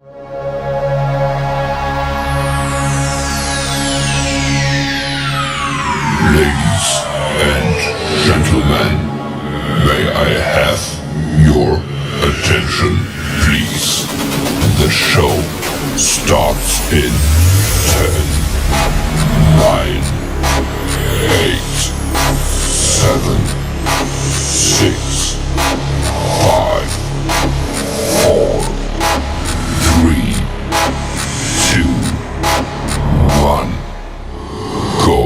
Ladies and gentlemen, may I have your attention, please? The show starts in 10, 9, 8, 7, 6, 5, 4, 3, 2, 1, go.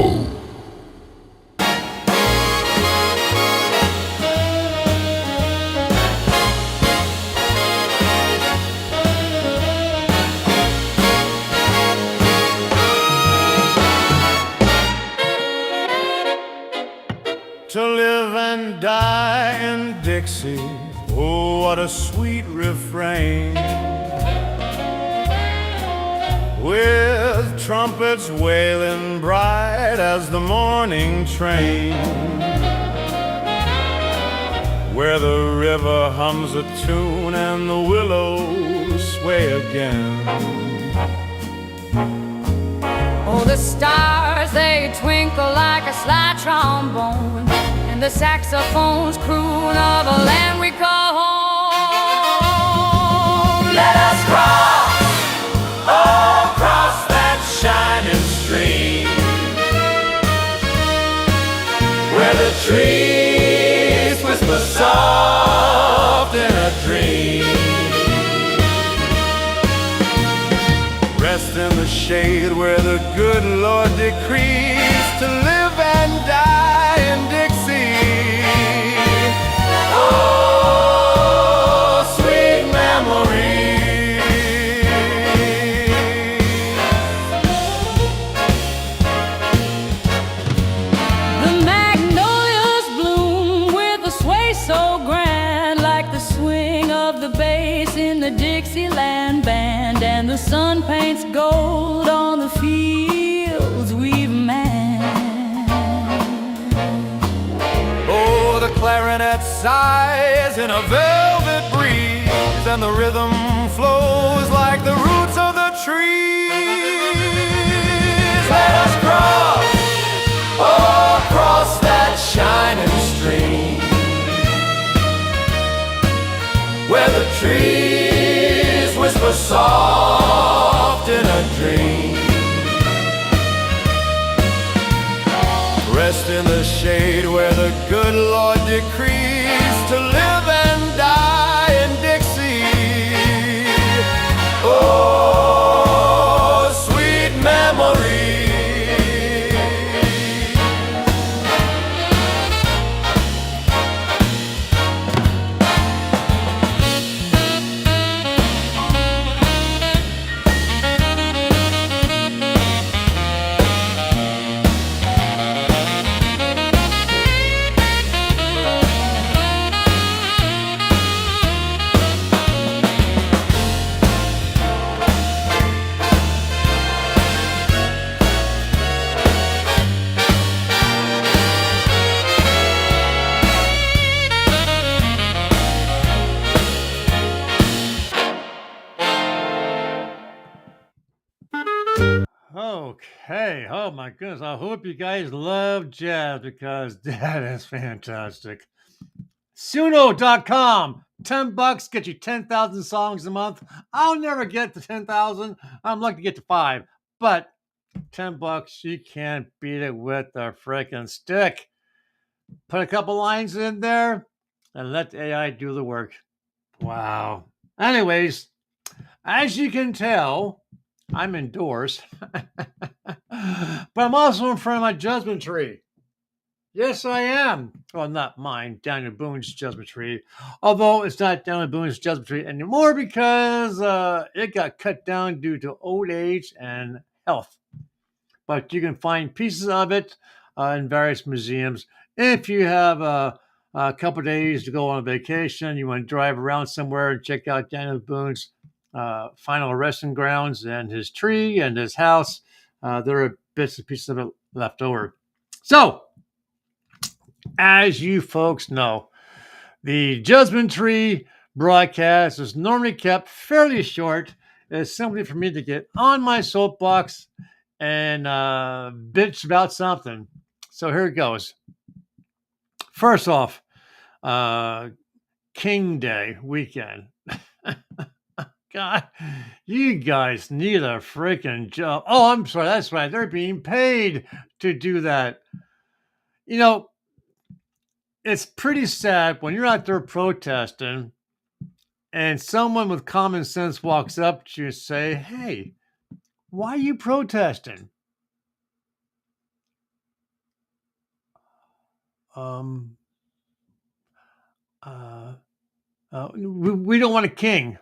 To live and die in Dixie, oh, what a sweet refrain. With trumpets wailing bright as the morning train, where the river hums a tune and the willows sway again. Oh, the stars, they twinkle like a slide trombone, and the saxophones croon of a land we call home. Let us cross, oh, cross that shining stream, where the trees whisper soft in a dream. Rest in the shade where the good Lord decrees to live and die in Dixie. Oh, sweet memories. The magnolias bloom with a sway so grand, like the swing of the bass in the Dixieland band, and the sun paints gold on the fields we've manned. Oh, the clarinet sighs in a velvet breeze, and the rhythm flows like the roots of the trees. Let us cross, oh, cross that shining stream, where the trees whisper soft in a dream. Rest in the shade where the good Lord decrees to live and die in Dixie. Oh, sweet memories. Okay. Oh my goodness. I hope you guys love jazz because that is fantastic. Suno.com. $10 get you 10,000 songs a month. I'll never get to 10,000. I'm lucky to get to 5. But $10, you can't beat it with a freaking stick. Put a couple lines in there and let the AI do the work. Wow. Anyways, as you can tell, I'm indoors, but I'm also in front of my Judgement Tree. Yes, I am. Well, not mine, Daniel Boone's Judgement Tree. Although it's not Daniel Boone's Judgement Tree anymore because it got cut down due to old age and health. But you can find pieces of it in various museums. If you have a couple days to go on vacation, you want to drive around somewhere and check out Daniel Boone's final resting grounds and his tree and his house, there are bits and pieces of it left over. So, as you folks know, the Judgement Tree broadcast is normally kept fairly short is simply for me to get on my soapbox and bitch about something. So here it goes. First off, uh, King Day weekend. God, you guys need a freaking job. Oh, I'm sorry. That's right. They're being paid to do that. You know, it's pretty sad when you're out there protesting and someone with common sense walks up to you and say, "Hey, why are you protesting?" Um, uh, we don't want a king.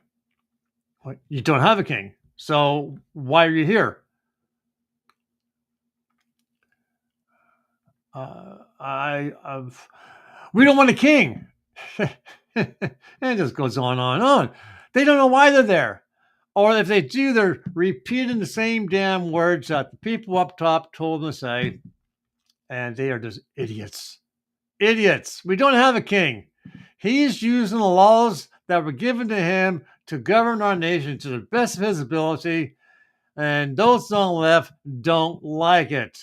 What? You don't have a king. So why are you here? I've we don't want a king. And it just goes on and on. They don't know why they're there. Or if they do, they're repeating the same damn words that the people up top told them to say, and they are just idiots. Idiots. We don't have a king. He's using the laws that were given to him to govern our nation to the best of his ability, and those on the left don't like it.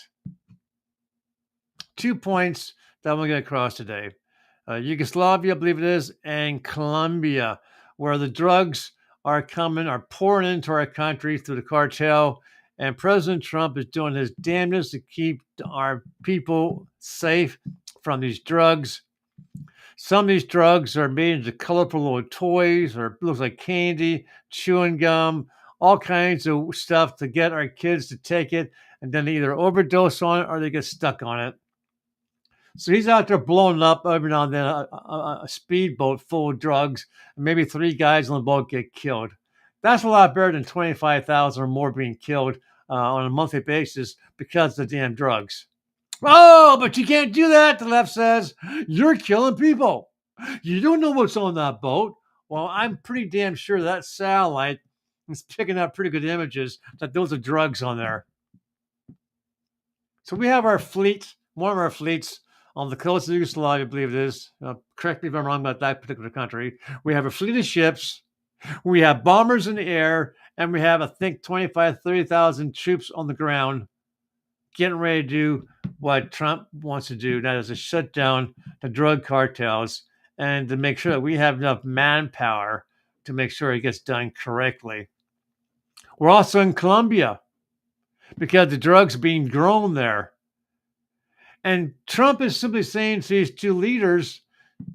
2 points that we're going to cross today. Yugoslavia, I believe it is, and Colombia, where the drugs are pouring into our country through the cartel. And President Trump is doing his damnedest to keep our people safe from these drugs. Some of these drugs are made into colorful little toys or looks like candy, chewing gum, all kinds of stuff to get our kids to take it and then they either overdose on it or they get stuck on it. So he's out there blowing up every now and then a speedboat full of drugs, and maybe 3 guys on the boat get killed. That's a lot better than 25,000 or more being killed on a monthly basis because of the damn drugs. Oh, but you can't do that, the left says. You're killing people. You don't know what's on that boat. Well, I'm pretty damn sure that satellite is picking up pretty good images that those are drugs on there. So we have our fleet, one of our fleets on the coast of Yugoslavia, I believe it is. Correct me if I'm wrong about that particular country. We have a fleet of ships. We have bombers in the air. And we have, I think, 25, 30,000 troops on the ground getting ready to do what Trump wants to do. That is to shut down the drug cartels and to make sure that we have enough manpower to make sure it gets done correctly. We're also in Colombia because the drugs are being grown there. And Trump is simply saying to these 2 leaders,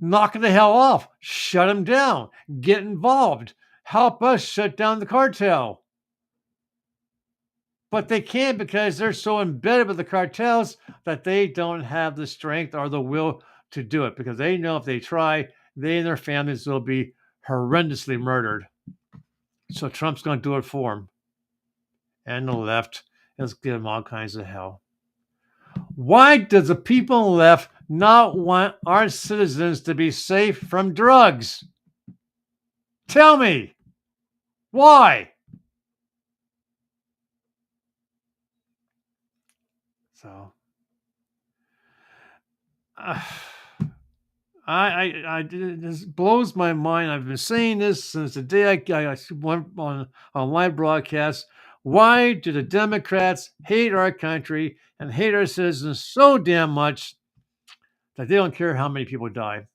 knock it the hell off, shut them down, get involved, help us shut down the cartel. But they can't because they're so embedded with the cartels that they don't have the strength or the will to do it because they know if they try, they and their families will be horrendously murdered. So Trump's going to do it for them. And the left is giving them all kinds of hell. Why does the people on the left not want our citizens to be safe from drugs? Tell me. Why? So, this blows my mind. I've been saying this since the day I went on live broadcast. Why do the Democrats hate our country and hate our citizens so damn much that they don't care how many people die?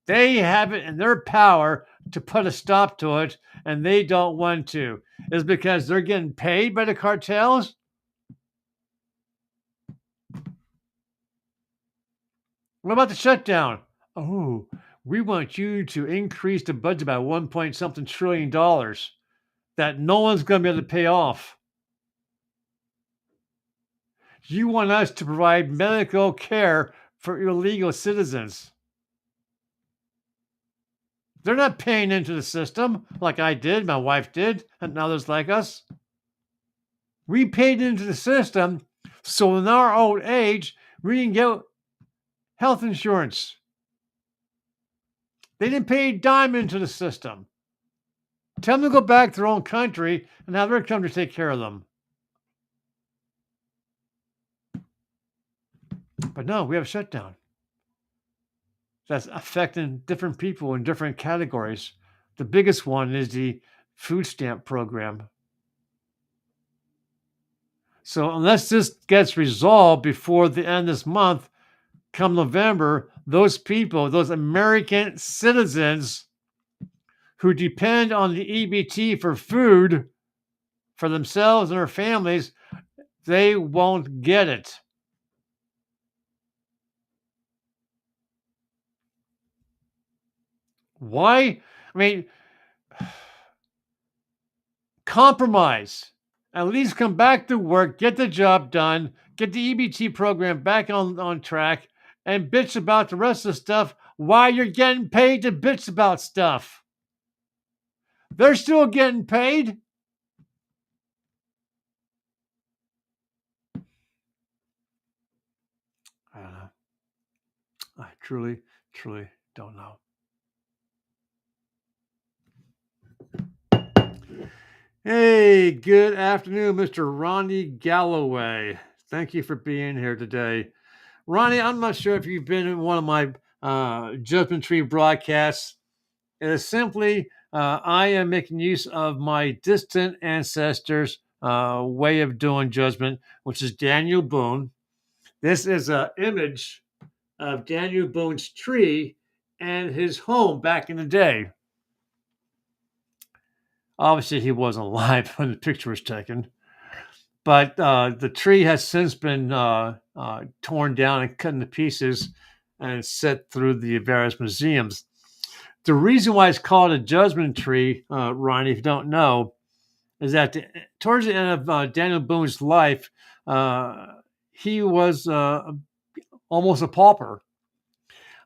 They have it in their power to put a stop to it, and they don't want to. Is because they're getting paid by the cartels? What about the shutdown? Oh, we want you to increase the budget by 1 point something trillion dollars that no one's going to be able to pay off. You want us to provide medical care for illegal citizens. They're not paying into the system like I did, my wife did, and others like us. We paid into the system so in our old age, we can get health insurance. They didn't pay a dime into the system. Tell them to go back to their own country and have their country take care of them. But no, we have a shutdown that's affecting different people in different categories. The biggest one is the food stamp program. So unless this gets resolved before the end of this month, come November, those people, those American citizens who depend on the EBT for food for themselves and their families, they won't get it. Why? I mean, compromise. At least come back to work, get the job done, get the EBT program back on track, and bitch about the rest of the stuff while you're getting paid to bitch about stuff. They're still getting paid. I don't know. I truly, truly don't know. Hey, good afternoon, Mr. Ronnie Galloway. Thank you for being here today. Ronnie, I'm not sure if you've been in one of my Judgment Tree broadcasts. It is simply I am making use of my distant ancestors' way of doing judgment, which is Daniel Boone. This is an image of Daniel Boone's tree and his home back in the day. Obviously, he wasn't alive when the picture was taken, but the tree has since been torn down and cut into pieces and set through the various museums. The reason why it's called a judgment tree, Ronnie, if you don't know, is that towards the end of Daniel Boone's life, he was almost a pauper.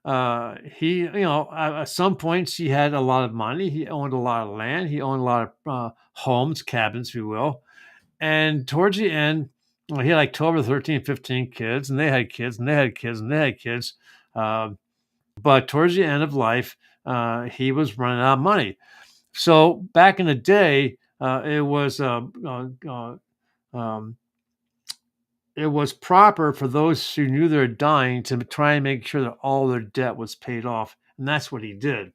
At some points he had a lot of money. He owned a lot of land. He owned a lot of homes, cabins, if you will. And towards the end, he had like 12 or 13, 15 kids, and they had kids, and they had kids, and they had kids. But towards the end of life, he was running out of money. So back in the day, it was proper for those who knew they were dying to try and make sure that all their debt was paid off, and that's what he did.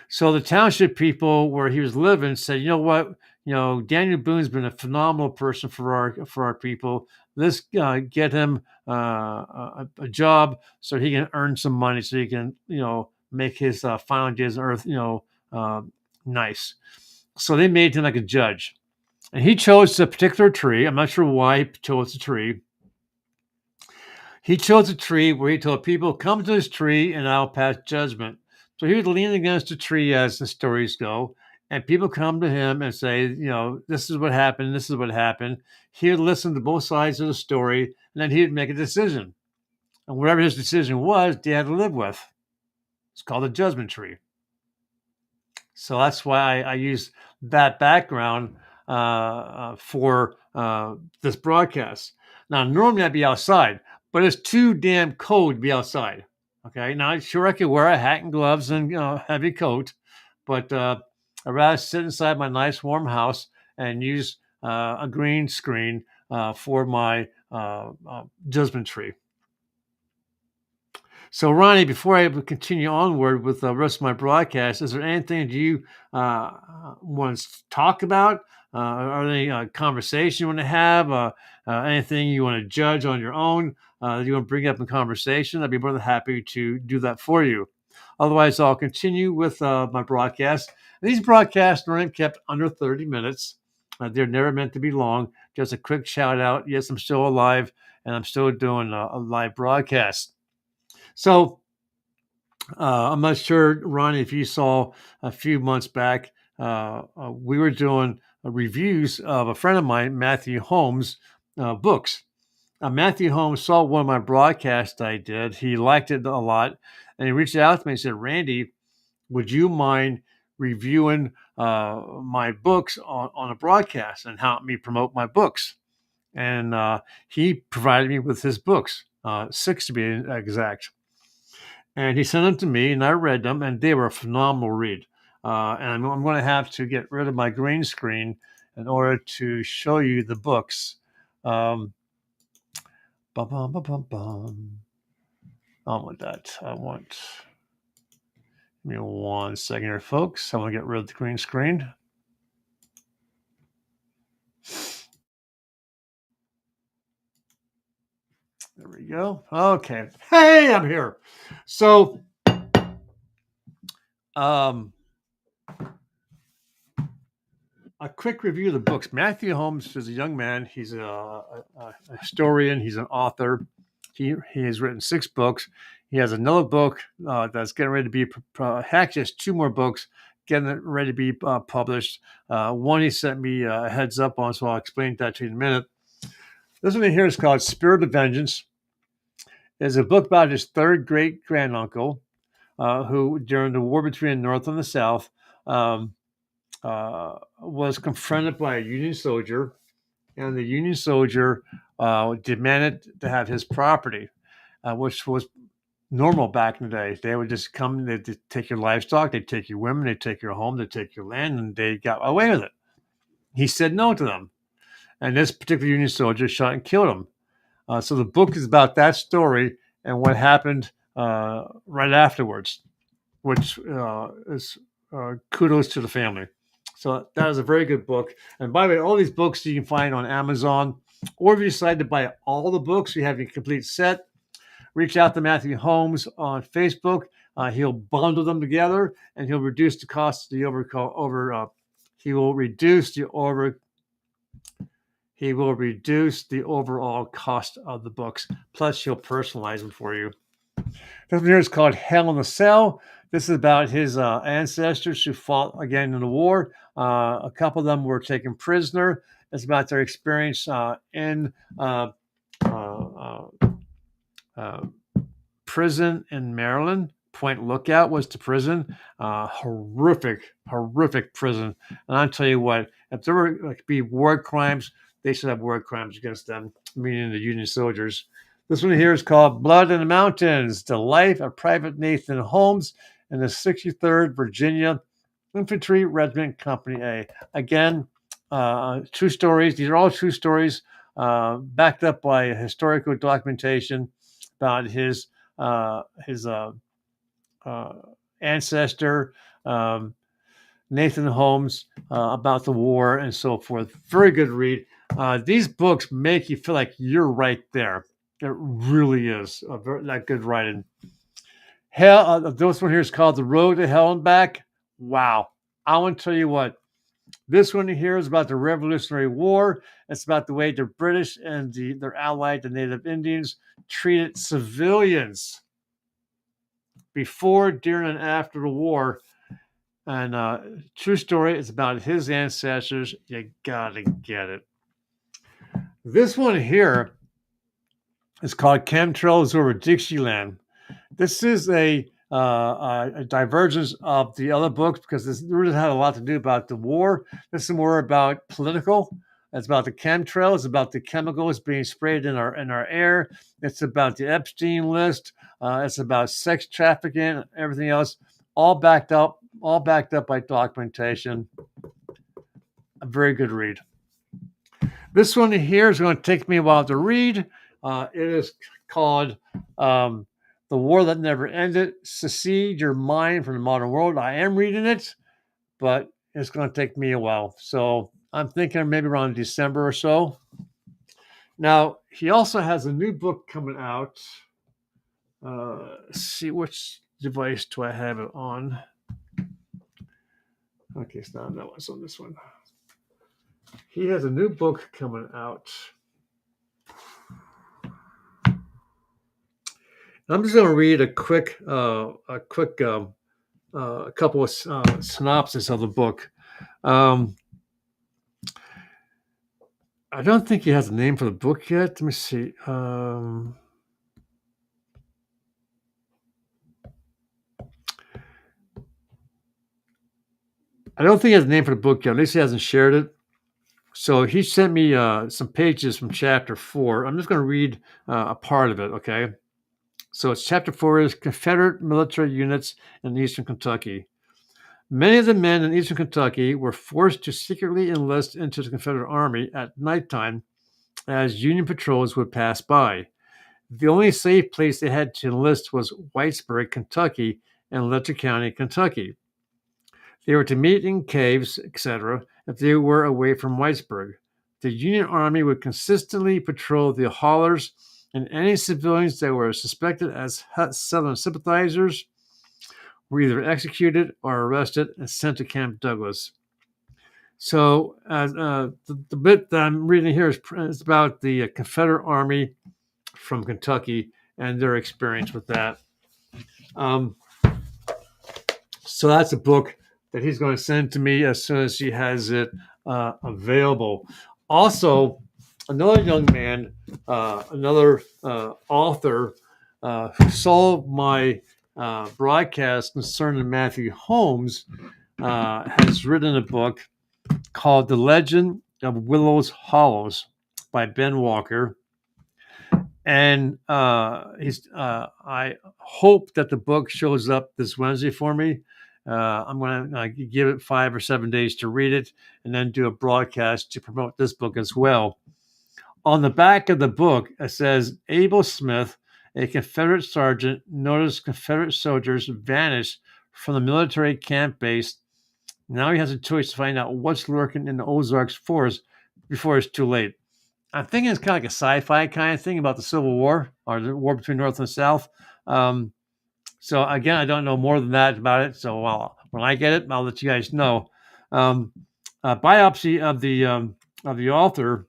So the township people where he was living said, you know what, Daniel Boone's been a phenomenal person for our people. Let's get him a job so he can earn some money, so he can make his final days on earth nice. So they made him like a judge, and he chose a particular tree. I'm not sure why he chose the tree. He chose a tree where he told people, "Come to this tree, and I'll pass judgment." So he would lean against the tree, as the stories go, and people come to him and say, this is what happened, this is what happened. He would listen to both sides of the story, and then he would make a decision. And whatever his decision was, they had to live with. It's called the Judgment Tree. So that's why I use that background for this broadcast. Now, normally I'd be outside, but it's too damn cold to be outside. Okay, now sure I could wear a hat and gloves and heavy coat, but I'd rather sit inside my nice warm house and use a green screen for my Judgment Tree. So, Ronnie, before I continue onward with the rest of my broadcast, is there anything that you want to talk about? Are there any conversation you want to have? Anything you want to judge on your own that you want to bring up in conversation? I'd be more than happy to do that for you. Otherwise, I'll continue with my broadcast. These broadcasts are kept under 30 minutes. They're never meant to be long. Just a quick shout out. Yes, I'm still alive, and I'm still doing a live broadcast. So I'm not sure, Ronnie, if you saw a few months back, we were doing reviews of a friend of mine, Matthew Holmes' books. Matthew Holmes saw one of my broadcasts I did. He liked it a lot, and he reached out to me and said, "Randy, would you mind reviewing my books on a broadcast and help me promote my books?" And he provided me with his books, 6 to be exact. And he sent them to me, and I read them, and they were a phenomenal read. And I'm going to have to get rid of my green screen in order to show you the books. I want that. Give me 1 second here, folks. I want to get rid of the green screen. There we go. Okay. Hey, I'm here. So, um, a quick review of the books. Matthew Holmes is a young man. He's a historian. He's an author. He has written 6 books. He has another book that's getting ready to be, actually has 2 more books getting ready to be published. One he sent me a heads up on, so I'll explain that to you in a minute. This one here is called Spirit of Vengeance. It's a book about his 3rd great granduncle, who during the war between the North and the South was confronted by a Union soldier, and the Union soldier demanded to have his property, which was normal back in the day. They would just come, they'd take your livestock, they'd take your women, they'd take your home, they'd take your land, and they got away with it. He said no to them. And this particular Union soldier shot and killed him. So the book is about that story and what happened right afterwards, which is kudos to the family. So that is a very good book. And by the way, all these books you can find on Amazon, or if you decide to buy all the books, you have your complete set. Reach out to Matthew Holmes on Facebook. He'll bundle them together, and he'll reduce the cost of the he will reduce the overall cost of the books. Plus, he'll personalize them for you. This one here is called Hell in a Cell. This is about his ancestors who fought again in the war. A couple of them were taken prisoner. It's about their experience in prison in Maryland. Point Lookout was the prison. Horrific prison. And I'll tell you what, if there were like be war crimes, they should have war crimes against them, meaning the Union soldiers. This one here is called Blood in the Mountains, The Life of Private Nathan Holmes in the 63rd Virginia Infantry Regiment Company A. Again, true stories. These are all true stories backed up by historical documentation about his ancestor, Nathan Holmes, about the war and so forth. Very good read. These books make you feel like you're right there. It really is that good writing. This one here is called The Road to Hell and Back. Wow. I want to tell you what. This one here is about the Revolutionary War. It's about the way the British and their allied, the Native Indians, treated civilians before, during, and after the war. And true story, it's about his ancestors. You gotta get it. This one here is called Chemtrails Over Dixieland. This is a divergence of the other books because this really had a lot to do about the war. This is more about political. It's about the chemtrails. It's about the chemicals being sprayed in our air. It's about the Epstein list. It's about sex trafficking, everything else, all backed up by documentation. A very good read. This one here is going to take me a while to read. It is called The War That Never Ended, Secede Your Mind from the Modern World. I am reading it, but it's going to take me a while. So I'm thinking maybe around December or so. Now, he also has a new book coming out. Let's see, which device do I have it on? Okay, it's not that one's on this one. He has a new book coming out. I'm just going to read a quick couple of synopsis of the book. I don't think he has a name for the book yet. Let me see. I don't think he has a name for the book yet. At least he hasn't shared it. So he sent me some pages from chapter 4. I'm just going to read a part of it, okay? So it's chapter 4 is Confederate military units in eastern Kentucky. Many of the men in eastern Kentucky were forced to secretly enlist into the Confederate Army at nighttime as Union patrols would pass by. The only safe place they had to enlist was Whitesburg, Kentucky, and Letcher County, Kentucky. They were to meet in caves, etc., if they were away from Whitesburg. The Union Army would consistently patrol the hollers and any civilians that were suspected as Southern sympathizers were either executed or arrested and sent to Camp Douglas. So the bit that I'm reading here is about the Confederate Army from Kentucky and their experience with that. Um, so that's a book that he's going to send to me as soon as he has it available. Also, another young man, another author who saw my broadcast concerning Matthew Holmes has written a book called The Legend of Willow's Hollows by Ben Walker. And I hope that the book shows up this Wednesday for me. I'm going to give it 5 or 7 days to read it and then do a broadcast to promote this book as well. On the back of the book, it says, Abel Smith, a Confederate sergeant, noticed Confederate soldiers vanish from the military camp base. Now he has a choice to find out what's lurking in the Ozarks forest before it's too late. I'm thinking it's kind of like a sci-fi kind of thing about the Civil War or the war between North and South. So again, I don't know more than that about it. So when I get it, I'll let you guys know. A biopsy of the author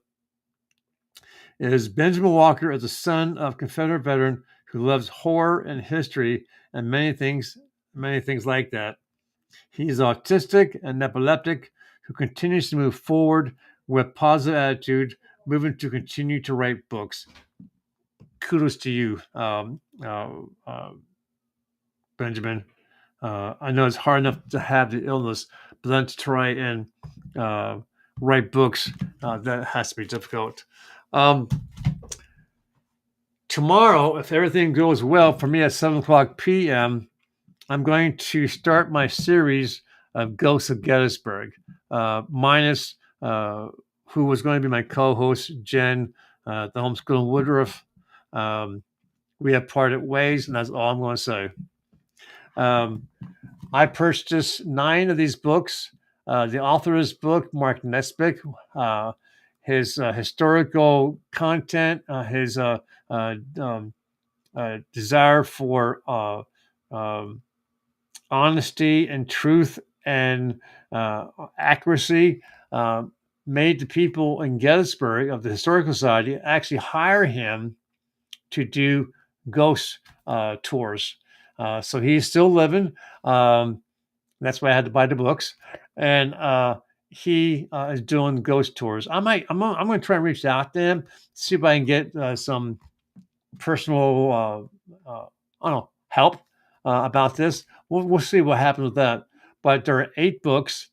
is Benjamin Walker is a son of Confederate veteran who loves horror and history and many things like that. He's autistic and epileptic who continues to move forward with positive attitude, moving to continue to write books. Kudos to you, Benjamin. I know it's hard enough to have the illness, but then to try and write books, that has to be difficult. Tomorrow, if everything goes well for me at 7 o'clock p.m., I'm going to start my series of Ghosts of Gettysburg, minus who was going to be my co-host, Jen, the Homeschooling Woodruff. We have parted ways, and that's all I'm going to say. I purchased 9 of these books. The author of this book, Mark Nesbitt, his historical content, his desire for honesty and truth and accuracy made the people in Gettysburg of the Historical Society actually hire him to do ghost tours. So he's still living. That's why I had to buy the books. And he is doing ghost tours. I'm going to try and reach out to him, see if I can get some personal, help about this. We'll see what happens with that. But there are 8 books,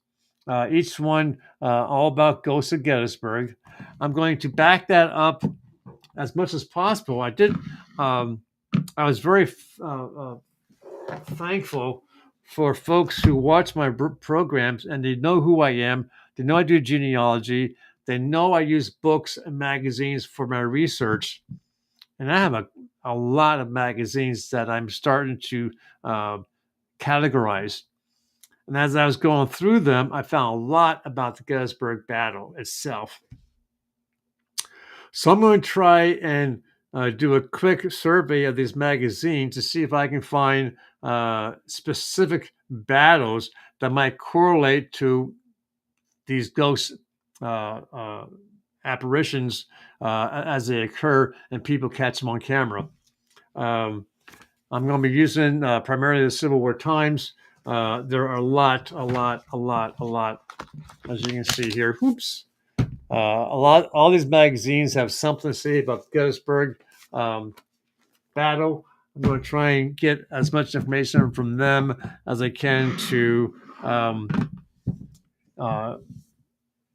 each one all about Ghosts of Gettysburg. I'm going to back that up as much as possible. I did. I was very thankful for folks who watch my programs and they know who I am. They know I do genealogy. They know I use books and magazines for my research. And I have a lot of magazines that I'm starting to categorize. And as I was going through them, I found a lot about the Gettysburg battle itself. So I'm going to try and do a quick survey of these magazines to see if I can find specific battles that might correlate to these ghost apparitions as they occur and people catch them on camera. I'm going to be using primarily the Civil War Times. There are a lot, as you can see here. Oops. All these magazines have something to say about the Gettysburg battle. I'm going to try and get as much information from them as I can to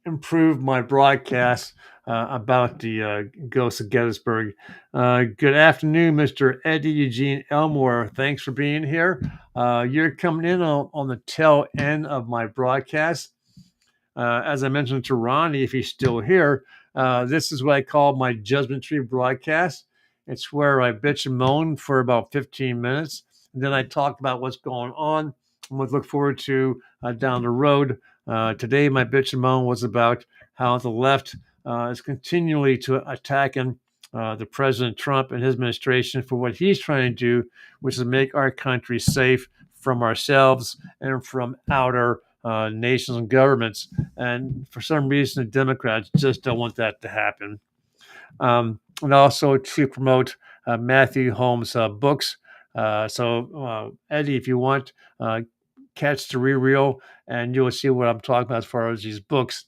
improve my broadcast about the Ghosts of Gettysburg. Good afternoon, Mr. Eddie Eugene Elmore. Thanks for being here. You're coming in on the tail end of my broadcast. As I mentioned to Ronnie, if he's still here, this is what I call my Judgment Tree broadcast. It's where I bitch and moan for about 15 minutes. And then I talk about what's going on and what to look forward to down the road. Today, my bitch and moan was about how the left is continually attacking the President Trump and his administration for what he's trying to do, which is make our country safe from ourselves and from outer nations and governments. And for some reason, the Democrats just don't want that to happen. And also to promote Matthew Holmes' books. Eddie, if you want, catch the real, and you'll see what I'm talking about as far as these books.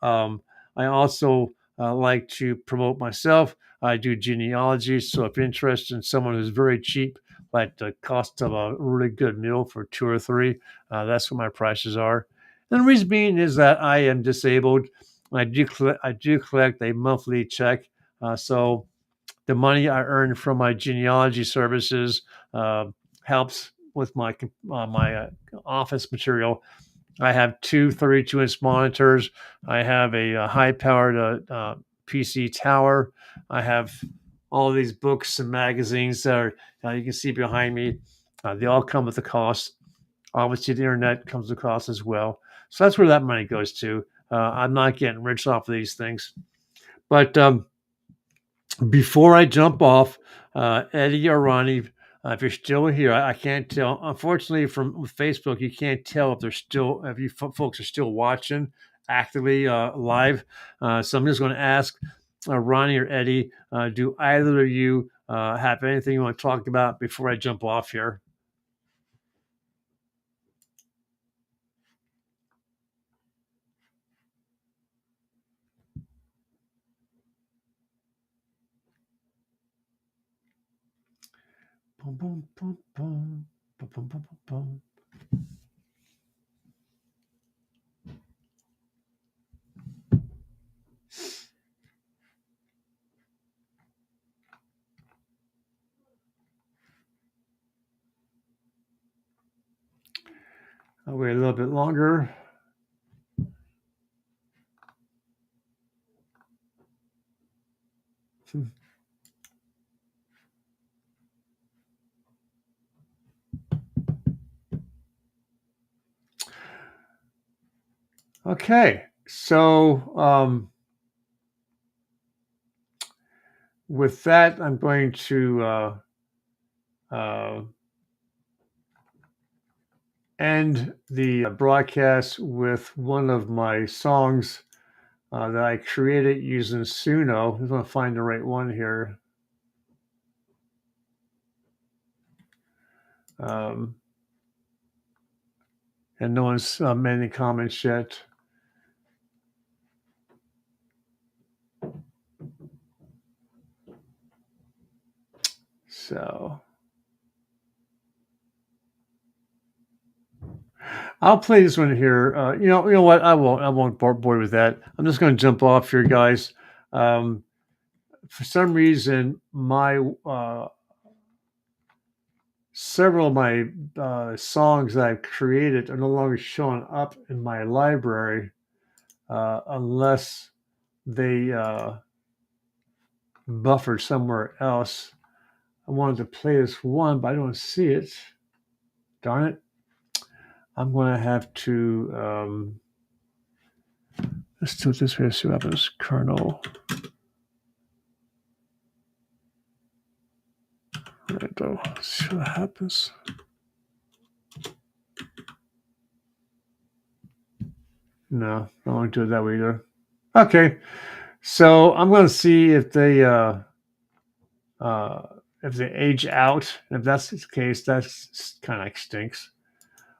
I also like to promote myself. I do genealogy, so if you're interested in someone who's very cheap, like the cost of a really good meal for 2 or 3, that's what my prices are. And the reason being is that I am disabled. I do collect a monthly check, so the money I earn from my genealogy services helps with my office material. I have 2 32-inch monitors. I have a high-powered PC tower. I have all of these books and magazines that are you can see behind me. They all come with a cost. Obviously, the internet comes with a cost as well. So that's where that money goes to. I'm not getting rich off of these things. But before I jump off, Eddie or Ronnie, if you're still here, I can't tell. Unfortunately, from Facebook, you can't tell if you folks are still watching actively live. So I'm just going to ask Ronnie or Eddie, do either of you have anything you want to talk about before I jump off here? Boom, boom, boom, boom, boom, boom, boom, boom. I'll wait a little bit longer. Okay, so with that, I'm going to end the broadcast with one of my songs that I created using Suno. I'm going to find the right one here. And no one's made any comments yet. So I'll play this one here. You know what? I won't bore you with that. I'm just going to jump off here, guys. For some reason, my several of my songs that I've created are no longer showing up in my library unless they buffered somewhere else. I wanted to play this one, but I don't see it. Darn it. I'm going to have to, let's do it this way, see what happens. Kernel. Let's see what happens. No, I don't want to do it that way either. Okay, so I'm going to see if they age out. If that's the case, that's kind of stinks.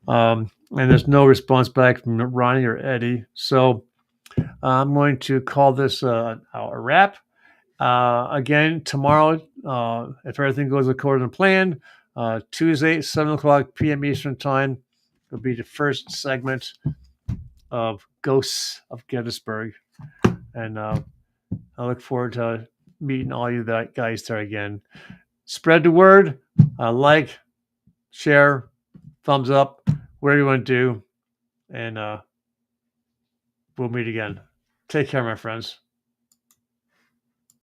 And there's no response back from Ronnie or Eddie. So I'm going to call this a wrap. Again, tomorrow, if everything goes according to plan, Tuesday, 7 o'clock p.m. Eastern Time, will be the first segment of Ghosts of Gettysburg. And I look forward to meeting all you guys there again. Spread the word, like, share, thumbs up, whatever you want to do. And we'll meet again. Take care, my friends.